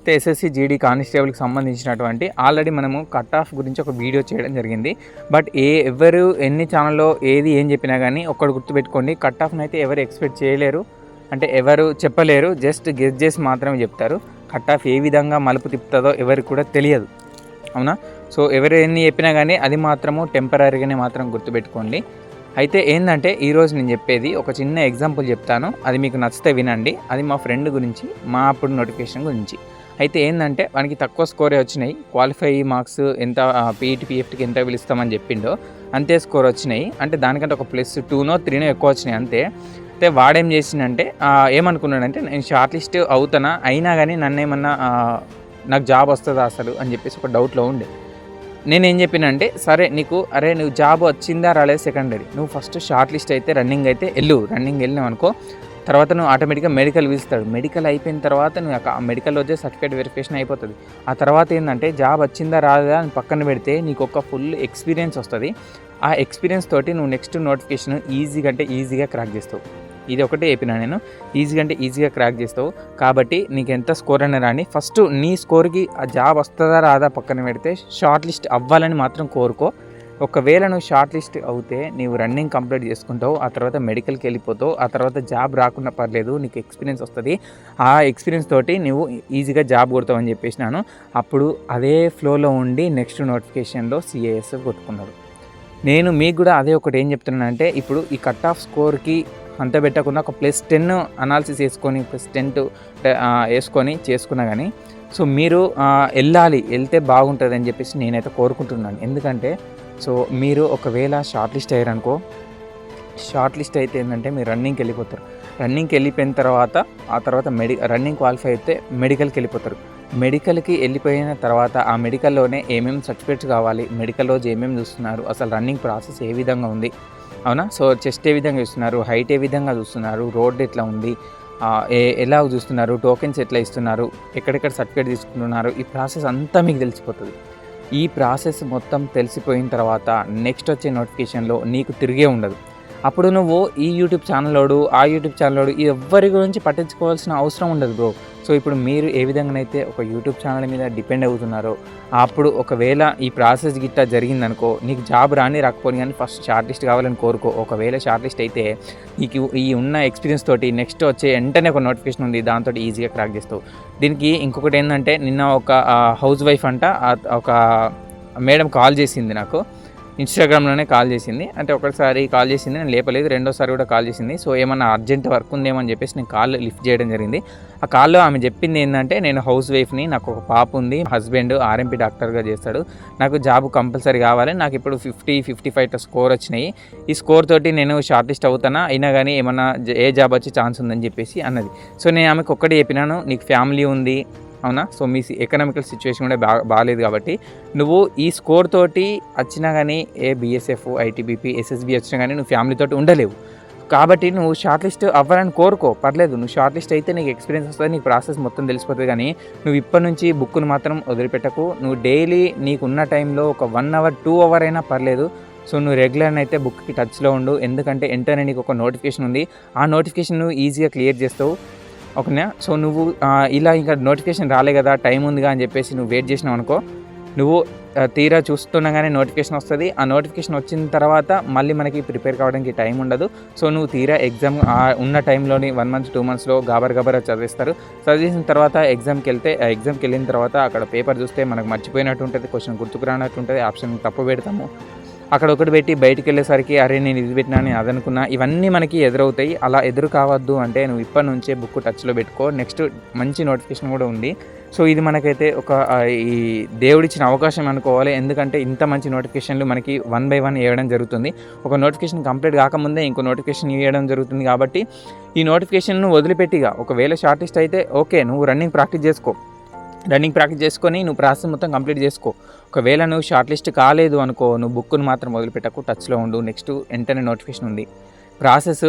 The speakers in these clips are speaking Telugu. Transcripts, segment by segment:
అయితే ఎస్ఎస్సి జీడీ కానిస్టేబుల్కి సంబంధించినటువంటి ఆల్రెడీ మనము కట్ ఆఫ్ గురించి ఒక వీడియో చేయడం జరిగింది. బట్ ఎవరు ఎన్ని ఛానల్లో ఏది ఏం చెప్పినా కానీ ఒక్కటి గుర్తుపెట్టుకోండి, కట్ ఆఫ్ని అయితే ఎవరు ఎక్స్పెక్ట్ చేయలేరు, అంటే ఎవరు చెప్పలేరు, జస్ట్ గెస్ చేసి మాత్రమే చెప్తారు. కట్ ఆఫ్ ఏ విధంగా మలుపు తిప్పుతుందో ఎవరికి కూడా తెలియదు, అవునా? సో ఎవరు ఎన్ని చెప్పినా కానీ అది మాత్రము టెంపరీగానే మాత్రం గుర్తుపెట్టుకోండి. అయితే ఏంటంటే ఈరోజు నేను చెప్పేది ఒక చిన్న ఎగ్జాంపుల్ చెప్తాను, అది మీకు నచ్చితే వినండి. అది మా ఫ్రెండ్ గురించి, మా అప్పుడు నోటిఫికేషన్ గురించి. అయితే ఏంటంటే వానికి తక్కువ స్కోరే వచ్చినాయి, క్వాలిఫై మార్క్స్ ఎంత పీఈటీ పీఎఫ్టీకి ఎంత పిలుస్తామని చెప్పిండో అంతే స్కోర్ వచ్చినాయి. అంటే దానికంటే ఒక +2నో 3నో ఎక్కువ వచ్చినాయి అంతే. అయితే వాడేం చేసిందంటే ఏమనుకున్నాడంటే నేను షార్ట్ లిస్ట్ అవుతానా, అయినా కానీ నన్ను ఏమన్నా నాకు జాబ్ వస్తుందా అసలు అని చెప్పేసి ఒక డౌట్లో ఉండే. నేనేం చెప్పినంటే సరే నీకు నువ్వు జాబ్ వచ్చిందా రాలేదు సెకండరీ, నువ్వు ఫస్ట్ షార్ట్ లిస్ట్ అయితే రన్నింగ్ వెళ్ళినావు అనుకో, తర్వాత నువ్వు ఆటోమేటిక్గా మెడికల్ పిలుస్తాడు. మెడికల్ అయిపోయిన తర్వాత నువ్వు మెడికల్ వచ్చే సర్టిఫికేట్ వెరిఫికేషన్ అయిపోతుంది. ఆ తర్వాత ఏంటంటే జాబ్ వచ్చిందా రాదా అని పక్కన పెడితే నీకు ఒక ఫుల్ ఎక్స్పీరియన్స్ వస్తుంది. ఆ ఎక్స్పీరియన్స్ తోటి నువ్వు నెక్స్ట్ నోటిఫికేషన్ ఈజీగా క్రాక్ చేస్తావు. ఇది ఒకటే చెప్పినా నేను, ఈజీగా క్రాక్ చేస్తావు. కాబట్టి నీకు ఎంత స్కోర్ అయినా రాని, ఫస్ట్ నీ స్కోర్కి ఆ జాబ్ వస్తుందా రాదా పక్కన పెడితే షార్ట్ లిస్ట్ అవ్వాలని మాత్రం కోరుకో. ఒకవేళ నువ్వు షార్ట్ లిస్ట్ అవుతే నీవు రన్నింగ్ కంప్లీట్ చేసుకుంటావు, ఆ తర్వాత మెడికల్కి వెళ్ళిపోతావు, ఆ తర్వాత జాబ్ రాకుండా పర్లేదు, నీకు ఎక్స్పీరియన్స్ వస్తుంది. ఆ ఎక్స్పీరియన్స్ తోటి నువ్వు ఈజీగా జాబ్ కొడతావు అని చెప్పేసినాను. అప్పుడు అదే ఫ్లోలో ఉండి నెక్స్ట్ నోటిఫికేషన్లో CAS కొట్టుకున్నారు. నేను మీకు కూడా అదే ఒకటి ఏం చెప్తున్నానంటే, ఇప్పుడు ఈ కట్ ఆఫ్ స్కోర్కి అంత పెట్టకుండా ఒక +10 అనాలిసిస్ వేసుకొని +10 వేసుకొని చేసుకున్నా కానీ, సో మీరు వెళ్తే బాగుంటుంది అని చెప్పేసి నేనైతే కోరుకుంటున్నాను. ఎందుకంటే సో మీరు ఒకవేళ షార్ట్ లిస్ట్ అయ్యారనుకో, షార్ట్ లిస్ట్ అయితే ఏంటంటే మీరు రన్నింగ్కి వెళ్ళిపోతారు. రన్నింగ్కి వెళ్ళిపోయిన తర్వాత ఆ తర్వాత రన్నింగ్ క్వాలిఫై అయితే మెడికల్కి వెళ్ళిపోతారు. మెడికల్కి వెళ్ళిపోయిన తర్వాత ఆ మెడికల్లోనే ఏమేమి సర్టిఫికేట్స్ కావాలి, మెడికల్ రోజు ఏమేమి చూస్తున్నారు, అసలు రన్నింగ్ ప్రాసెస్ ఏ విధంగా ఉంది, అవునా? సో చెస్ట్ ఏ విధంగా చూస్తున్నారు, హైట్ ఏ విధంగా చూస్తున్నారు, రోడ్ ఎట్లా ఉంది, ఎలా చూస్తున్నారు, టోకెన్స్ ఎట్లా ఇస్తున్నారు, ఎక్కడెక్కడ సర్టిఫికేట్ తీసుకుంటున్నారు, ఈ ప్రాసెస్ అంతా మీకు తెలిసిపోతుంది. ఈ ప్రాసెస్ మొత్తం తెలిసిపోయిన తర్వాత నెక్స్ట్ వచ్చే నోటిఫికేషన్లో నీకు తిరిగే ఉండదు. అప్పుడు నువ్వు ఈ యూట్యూబ్ ఛానల్లోడు ఆ యూట్యూబ్ ఛానల్లోడు ఎవ్వరి గురించి పట్టించుకోవాల్సిన అవసరం ఉండదు బ్రో. సో ఇప్పుడు మీరు ఏ విధంగానైతే ఒక యూట్యూబ్ ఛానల్ మీద డిపెండ్ అవుతున్నారో, అప్పుడు ఒకవేళ ఈ ప్రాసెస్ గిట్ట జరిగిందనుకో, నీకు జాబ్ రాకపోని కానీ ఫస్ట్ షార్ట్ లిస్ట్ కావాలని కోరుకో. ఒకవేళ షార్ట్ లిస్ట్ అయితే నీకు ఈ ఉన్న ఎక్స్పీరియన్స్ తోటి నెక్స్ట్ వచ్చే వెంటనే ఒక నోటిఫికేషన్ ఉంది, దాంతో ఈజీగా క్రాక్ చేస్తావు. దీనికి ఇంకొకటి ఏంటంటే, నిన్న ఒక హౌస్ వైఫ్ అంట ఒక మేడం కాల్ చేసింది నాకు, ఇన్స్టాగ్రామ్లోనే కాల్ చేసింది. అంటే ఒకసారి కాల్ చేసింది, నేను లేపలేదు, రెండోసారి కూడా కాల్ చేసింది. సో ఏమన్నా అర్జెంట్ వర్క్ ఉందేమో అని చెప్పేసి నేను కాల్ లిఫ్ట్ చేయడం జరిగింది. ఆ కాల్లో ఆమె చెప్పింది ఏంటంటే, నేను హౌస్ వైఫ్ని, నాకు ఒక పాప ఉంది, హస్బెండ్ RMP డాక్టర్గా చేస్తాడు, నాకు జాబ్ కంపల్సరీ కావాలి, నాకు ఇప్పుడు 50-55 స్కోర్ వచ్చినాయి, ఈ స్కోర్ తోటి నేను షార్ట్ లిస్ట్ అవుతానా, అయినా కానీ ఏమన్నా ఏ జాబ్ వచ్చే ఛాన్స్ ఉందని చెప్పేసి అన్నది. సో నేను ఆమెకు ఒక్కటే చెప్పినాను, నీకు ఫ్యామిలీ ఉంది, అవునా? సో మీ ఎకనామికల్ సిచ్యువేషన్ కూడా బాగాలేదు కాబట్టి నువ్వు ఈ స్కోర్ తోటి వచ్చినా కానీ BSF, ITBP, SSB వచ్చినా కానీ నువ్వు ఫ్యామిలీతోటి ఉండలేవు. కాబట్టి నువ్వు షార్ట్ లిస్ట్ అవ్వాలని కోరుకో, పర్లేదు. నువ్వు షార్ట్ లిస్ట్ అయితే నీకు ఎక్స్పీరియన్స్ వస్తుంది, నీకు ప్రాసెస్ మొత్తం తెలిసిపోతుంది. కానీ నువ్వు ఇప్పటి నుంచి బుక్ను మాత్రం వదిలిపెట్టకు. నువ్వు డైలీ నీకున్న టైంలో ఒక 1 అవర్ 2 అవర్ అయినా పర్లేదు. సో నువ్వు రెగ్యులర్ అయితే బుక్కి టచ్లో ఉండు. ఎందుకంటే వెంటనే నీకు ఒక నోటిఫికేషన్ ఉంది, ఆ నోటిఫికేషన్ నువ్వు ఈజీగా క్లియర్ చేస్తావు, ఓకేనా? సో నువ్వు ఇలా ఇంకా నోటిఫికేషన్ రాలే కదా, టైం ఉందిగా అని చెప్పేసి నువ్వు వెయిట్ చేసినావు అనుకో, నువ్వు తీరా చూస్తుండగానే నోటిఫికేషన్ వస్తుంది. ఆ నోటిఫికేషన్ వచ్చిన తర్వాత మళ్ళీ మనకి ప్రిపేర్ కావడానికి టైం ఉండదు. సో నువ్వు తీరా ఎగ్జామ్ ఉన్న టైంలోని 1 మంత్ 2 మంత్స్లో గాబర్ చదివిస్తారు. చదివేసిన తర్వాత ఎగ్జామ్కి వెళ్ళిన తర్వాత అక్కడ పేపర్ చూస్తే మనకు మర్చిపోయినట్టు ఉంటుంది, క్వశ్చన్ గుర్తుకు రానట్టు ఉంటుంది, ఆప్షన్ తప్పు పెడతాము. అక్కడ ఒకటి పెట్టి బయటికి వెళ్ళేసరికి నేను ఇది పెట్టినా, నేను అదనుకున్నా, ఇవన్నీ మనకి ఎదురవుతాయి. అలా ఎదురు కావద్దు అంటే నువ్వు ఇప్పటి నుంచే బుక్ టచ్లో పెట్టుకో. నెక్స్ట్ మంచి నోటిఫికేషన్ కూడా ఉంది. సో ఇది మనకైతే ఒక ఈ దేవుడిచ్చిన అవకాశం అనుకోవాలి. ఎందుకంటే ఇంత మంచి నోటిఫికేషన్లు మనకి 1 by 1 ఇవ్వడం జరుగుతుంది. ఒక నోటిఫికేషన్ కంప్లీట్ కాకముందే ఇంకో నోటిఫికేషన్ ఇవ్వడం జరుగుతుంది. కాబట్టి ఈ నోటిఫికేషన్ను వదిలిపెట్టిగా ఒకవేళ షార్ట్ లిస్ట్ అయితే ఓకే, నువ్వు రన్నింగ్ ప్రాక్టీస్ చేసుకొని నువ్వు ప్రాసెస్ మొత్తం కంప్లీట్ చేసుకో. ఒకవేళ నువ్వు షార్ట్ లిస్ట్ కాలేదు అనుకో, నువ్వు బుక్ను మాత్రం వదిలిపెట్టకు, టచ్లో ఉండు. నెక్స్ట్ వెంటనే నోటిఫికేషన్ ఉంది, ప్రాసెస్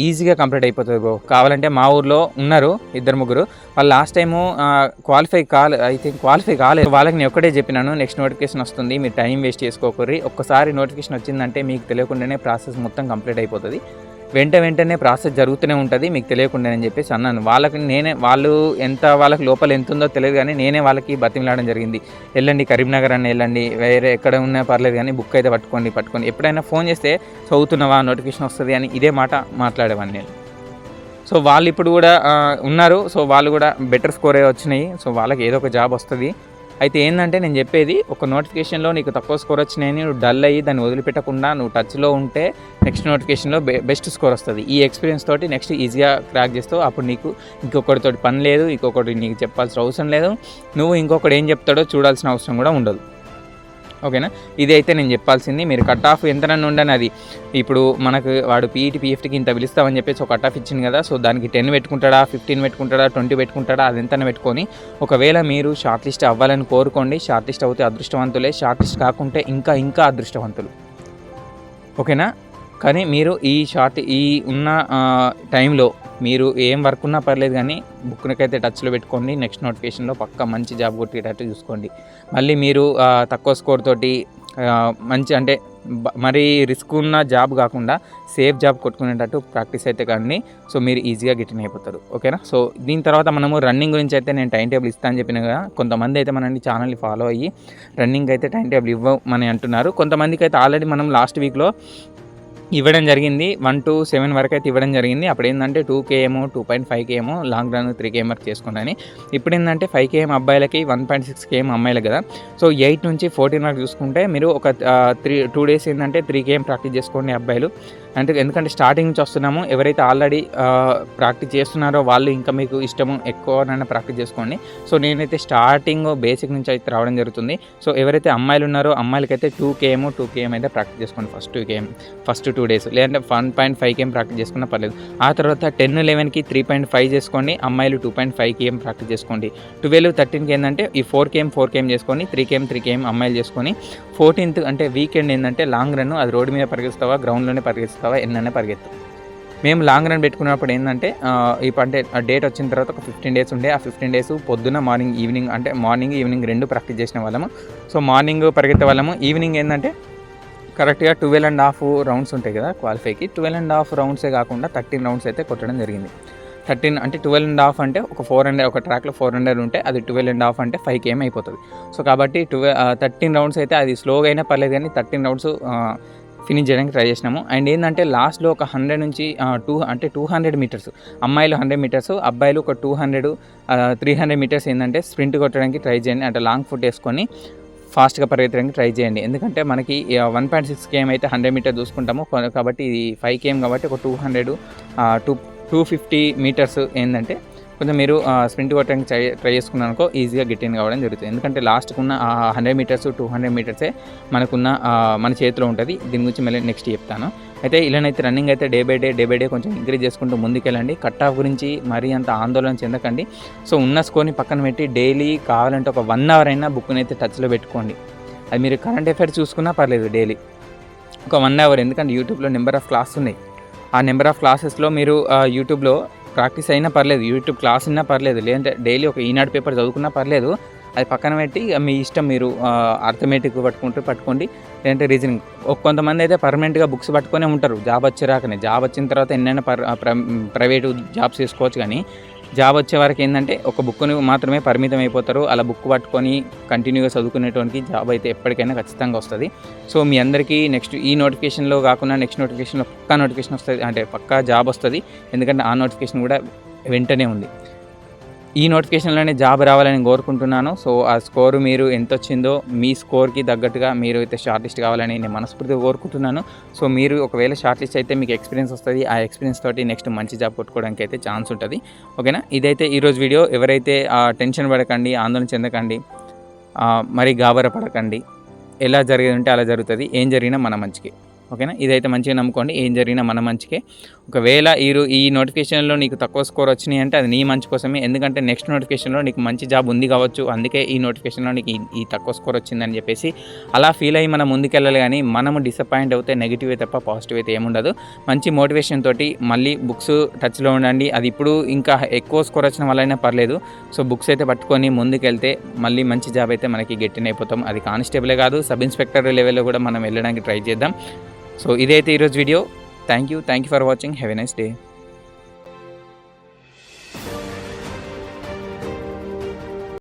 ఈజీగా కంప్లీట్ అయిపోతుంది బ్రో. కావాలంటే మా ఊర్లో ఉన్నారు 2-3, వాళ్ళు లాస్ట్ టైము క్వాలిఫై కాలేదు. వాళ్ళకి నేను ఒక్కటే చెప్పినాను, నెక్స్ట్ నోటిఫికేషన్ వస్తుంది, మీరు టైం వేస్ట్ చేసుకోకర్రి. ఒక్కసారి నోటిఫికేషన్ వచ్చిందంటే మీకు తెలియకుండానే ప్రాసెస్ మొత్తం కంప్లీట్ అయిపోతుంది. వెంటనే ప్రాసెస్ జరుగుతూనే ఉంటుంది మీకు తెలియకుండా అని చెప్పేసి అన్నాను. వాళ్ళు వాళ్ళకి లోపల ఎంత ఉందో తెలియదు కానీ నేనే వాళ్ళకి బతిమలాడడం జరిగింది. వెళ్ళండి కరీంనగర్ అని వెళ్ళండి, వేరే ఎక్కడ ఉన్నా పర్లేదు కానీ బుక్ అయితే పట్టుకోండి. ఎప్పుడైనా ఫోన్ చేస్తే చదువుతున్నావా, నోటిఫికేషన్ వస్తుంది అని ఇదే మాట మాట్లాడేవాడిని నేను. సో వాళ్ళు ఇప్పుడు కూడా ఉన్నారు. సో వాళ్ళు కూడా బెటర్ స్కోరే వచ్చినాయి. సో వాళ్ళకి ఏదో ఒక జాబ్ వస్తుంది. అయితే ఏంటంటే నేను చెప్పేది, ఒక నోటిఫికేషన్లో నీకు తక్కువ స్కోర్ వచ్చినాయని నువ్వు డల్ అయ్యి దాన్ని వదిలిపెట్టకుండా నువ్వు టచ్లో ఉంటే నెక్స్ట్ నోటిఫికేషన్లో బెస్ట్ స్కోర్ వస్తుంది. ఈ ఎక్స్పీరియన్స్ తోటి నెక్స్ట్ ఈజీగా క్రాక్ చేస్తావు. అప్పుడు నీకు ఇంకొకటితో పని లేదు, ఇంకొకటి నీకు చెప్పాల్సిన అవసరం లేదు, నువ్వు ఇంకొకటి ఏం చెప్తాడో చూడాల్సిన అవసరం కూడా ఉండదు. ఓకేనా, ఇది అయితే నేను చెప్పాల్సింది. మీరు కట్ ఆఫ్ ఎంతనన్ను ఉండని, అది ఇప్పుడు మనకు వాడు పీఈటీ పీఎఫ్టీకి ఇంత పిలుస్తామని చెప్పేసి ఒక కట్ ఆఫ్ ఇచ్చింది కదా, సో దానికి 10 పెట్టుకుంటాడా, 15 పెట్టుకుంటాడా, 20 పెట్టుకుంటాడా, అది ఎంతనే పెట్టుకొని ఒకవేళ మీరు షార్ట్ లిస్ట్ అవ్వాలని కోరుకోండి. షార్ట్ లిస్ట్ అవుతే అదృష్టవంతులే, షార్ట్ లిస్ట్ కాకుంటే ఇంకా అదృష్టవంతులు. ఓకేనా, కానీ మీరు ఈ ఉన్న టైంలో మీరు ఏం వర్క్ ఉన్నా పర్లేదు కానీ బుక్నికైతే టచ్లో పెట్టుకోండి. నెక్స్ట్ నోటిఫికేషన్లో పక్కా మంచి జాబ్ కొట్టేటట్టు చూసుకోండి. మళ్ళీ మీరు తక్కువ స్కోర్ తోటి మంచి అంటే మరి రిస్క్ ఉన్న జాబ్ కాకుండా సేఫ్ జాబ్ కొట్టుకునేటట్టు ప్రాక్టీస్ అయితే కానీ సో మీరు ఈజీగా గిట్టిన అయిపోతారు. ఓకేనా, సో దీని తర్వాత మనము రన్నింగ్ గురించి అయితే నేను టైం టేబుల్ ఇస్తాను చెప్పిన కదా, కొంతమంది అయితే మనని ఛానల్ని ఫాలో అయ్యి రన్నింగ్ అయితే టైం టేబుల్ ఇవ్వమని అంటున్నారు. కొంతమందికి అయితే ఆల్రెడీ మనం లాస్ట్ వీక్లో ఇవ్వడం జరిగింది. 1 to 7 వరకు అయితే ఇవ్వడం జరిగింది. అప్పుడు ఏంటంటే 2 km 2.5 km long run 3 km వరకు చేసుకున్నాను. ఇప్పుడు ఏంటంటే 5 km అబ్బాయిలకి 1.6 km అమ్మాయిలకి కదా, సో 8 నుంచి 14 వరకు చూసుకుంటే మీరు ఒక 2 days ఏంటంటే 3 km ప్రాక్టీస్ చేసుకోండి అబ్బాయిలు. అంటే ఎందుకంటే స్టార్టింగ్ నుంచి వస్తున్నాము, ఎవరైతే ఆల్రెడీ ప్రాక్టీస్ చేస్తున్నారో వాళ్ళు ఇంకా మీకు ఇష్టము ఎక్కువనైనా ప్రాక్టీస్ చేసుకోండి. సో నేనైతే స్టార్టింగ్ బేసిక్ నుంచి అయితే రావడం జరుగుతుంది. సో ఎవరైతే అమ్మాయిలు ఉన్నారో అమ్మాయిలకైతే 2 km అయితే ప్రాక్టీస్ చేసుకోండి ఫస్ట్ 2 days, లేదంటే 1.5 km ప్రాక్టీస్ చేసుకున్నా పర్లేదు. ఆ తర్వాత 10-11కి 3.5 చేసుకోండి, అమ్మాయిలు 2.5 km ప్రాక్టీస్ చేసుకోండి. 12-13కి ఏంటంటే ఈ 4 km చేసుకొని 3 km అమ్మాయిలు చేసుకొని 14th అంటే వీకెండ్ ఏంటంటే లాంగ్ రన్, అది రోడ్డు మీద పరిగెత్తావా గ్రౌండ్లోనే పరిగెత్తావా ఎన్నైనా పరిగెత్తు. మేము లాంగ్ రన్ పెట్టుకున్నప్పుడు ఏంటంటే ఇప్పుడు అంటే డేట్ వచ్చిన తర్వాత ఒక 15 days ఉండే, ఆ 15 days పొద్దున మార్నింగ్ ఈవినింగ్ 2 ప్రాక్టీస్ చేసిన వాళ్ళము. సో మార్నింగ్ పరిగెత్తే వాళ్ళము, ఈవినింగ్ ఏంటంటే కరెక్ట్గా 12.5 రౌండ్స్ ఉంటాయి కదా క్వాలిఫైకి, 12.5 రౌండ్సే కాకుండా 13 రౌండ్స్ అయితే కొట్టడం జరిగింది. 13 అంటే 12.5 అంటే ఒక 400, ఒక ట్రాక్లో 400 ఉంటే అది 12.5 అంటే 5 km అయిపోతుంది. సో కాబట్టి 13 రౌండ్స్ అయితే అది స్లోగా అయినా పర్లేదు కానీ 13 రౌండ్స్ ఫినిష్ చేయడానికి ట్రై చేసినాము. అండ్ ఏంటంటే లాస్ట్లో ఒక 100 నుంచి 200 మీటర్స్, అమ్మాయిలు 100 మీటర్స్, అబ్బాయిలు ఒక 200 300 మీటర్స్ ఏంటంటే స్ప్రింట్ కొట్టడానికి ట్రై చేయండి. అంటే లాంగ్ ఫుట్ వేసుకొని ఫాస్ట్గా పరిగెత్తడానికి ట్రై చేయండి. ఎందుకంటే మనకి 1.6 km అయితే 100 మీటర్ చూసుకుంటాము కాబట్టి ఇది 5 km కాబట్టి ఒక 250 మీటర్స్ ఏంటంటే కొంచెం మీరు స్ప్రింట్ కొట్టడానికి ట్రై చేసుకున్నాను అనుకో ఈజీగా గెట్టిన్ కావడం జరుగుతుంది. ఎందుకంటే లాస్ట్కున్న 100 మీటర్స్ 200 మీటర్సే మన చేతిలో ఉంటుంది. దీని గురించి మళ్ళీ నెక్స్ట్ చెప్తాను. అయితే ఇలానైతే రన్నింగ్ అయితే డే బై డే కొంచెం ఇంక్రీజ్ చేసుకుంటూ ముందుకెళ్ళండి. కట్ ఆఫ్ గురించి మరీ అంత ఆందోళన చెందకండి. సో ఉన్న స్కోర్ని పక్కన పెట్టి డైలీ కావాలంటే ఒక 1 hour అయినా బుక్ని అయితే టచ్లో పెట్టుకోండి. అది మీరు కరెంట్ అఫైర్స్ చూసుకున్నా పర్లేదు, డైలీ ఒక 1 hour. ఎందుకంటే యూట్యూబ్లో నెంబర్ ఆఫ్ క్లాస్ ఉన్నాయి. ఆ నెంబర్ ఆఫ్ క్లాసెస్లో మీరు యూట్యూబ్లో ప్రాక్టీస్ అయినా పర్లేదు, యూట్యూబ్ క్లాస్ అయినా పర్లేదు, లేదంటే డైలీ ఒక ఈనాడు పేపర్ చదువుకున్నా పర్లేదు, అది పక్కన పెట్టి మీ ఇష్టం. మీరు అర్థమెటిక్ పట్టుకోండి, లేదంటే రీజనింగ్. కొంతమంది అయితే పర్మనెంట్గా బుక్స్ పట్టుకొనే ఉంటారు జాబ్ వచ్చేరాకనే. జాబ్ వచ్చిన తర్వాత ఎన్నైనా ప్రైవేటు జాబ్స్ చేసుకోవచ్చు, కానీ జాబ్ వచ్చే వరకు ఏంటంటే ఒక బుక్ని మాత్రమే పరిమితం అయిపోతారు. అలా బుక్ పట్టుకొని కంటిన్యూగా చదువుకునేటువంటి జాబ్ అయితే ఎప్పటికైనా ఖచ్చితంగా వస్తుంది. సో మీ అందరికీ నెక్స్ట్ ఈ నోటిఫికేషన్లో కాకుండా నెక్స్ట్ నోటిఫికేషన్లో పక్కా నోటిఫికేషన్ వస్తుంది, అంటే పక్కా జాబ్ వస్తుంది. ఎందుకంటే ఆ నోటిఫికేషన్ కూడా వెంటనే ఉంది. ఈ నోటిఫికేషన్లోనే జాబ్ రావాలని కోరుకుంటున్నాను. సో ఆ స్కోరు మీరు ఎంత వచ్చిందో మీ స్కోర్కి తగ్గట్టుగా మీరు అయితే షార్ట్ లిస్ట్ కావాలని నేను మనస్ఫూర్తిగా కోరుకుంటున్నాను. సో మీరు ఒకవేళ షార్ట్ లిస్ట్ అయితే మీకు ఎక్స్పీరియన్స్ వస్తుంది. ఆ ఎక్స్పీరియన్స్ తోటి నెక్స్ట్ మంచి జాబ్ కొట్టుకోవడానికి అయితే ఛాన్స్ ఉంటుంది. ఓకేనా, ఇదైతే ఈరోజు వీడియో. ఎవరైతే టెన్షన్ పడకండి, ఆందోళన చెందకండి, మరి గాబర పడకండి. ఎలా జరిగేది ఉంటే అలా జరుగుతుంది. ఏం జరిగినా మన మంచికి. ఓకేనా, ఇదైతే మంచిగా నమ్ముకోండి. ఏం జరిగినా మన మంచికే. ఒకవేళ ఈ నోటిఫికేషన్లో నీకు తక్కువ స్కోర్ వచ్చినాయి అంటే అది నీ మంచి కోసమే. ఎందుకంటే నెక్స్ట్ నోటిఫికేషన్లో నీకు మంచి జాబ్ ఉంది కావచ్చు, అందుకే ఈ నోటిఫికేషన్లో నీకు ఈ తక్కువ స్కోర్ వచ్చిందని చెప్పేసి అలా ఫీల్ అయ్యి మనం ముందుకెళ్ళాలి. కానీ మనము డిసప్పాయింట్ అవుతే నెగిటివ్ తప్ప పాజిటివ్ అయితే ఏముండదు. మంచి మోటివేషన్ తోటి మళ్ళీ బుక్స్ టచ్లో ఉండండి. అది ఇప్పుడు ఇంకా ఎక్కువ స్కోర్ వచ్చిన వాళ్ళైనా పర్లేదు. సో బుక్స్ అయితే పట్టుకొని ముందుకెళ్తే మళ్ళీ మంచి జాబ్ అయితే మనకి గెట్టిన అయిపోతాం. అది కానిస్టేబులే కాదు, సబ్ ఇన్స్పెక్టర్ లెవెల్లో కూడా మనం వెళ్ళడానికి ట్రై చేద్దాం. సో ఇదైతే ఈరోజు video. Thank you for watching. Have a nice day.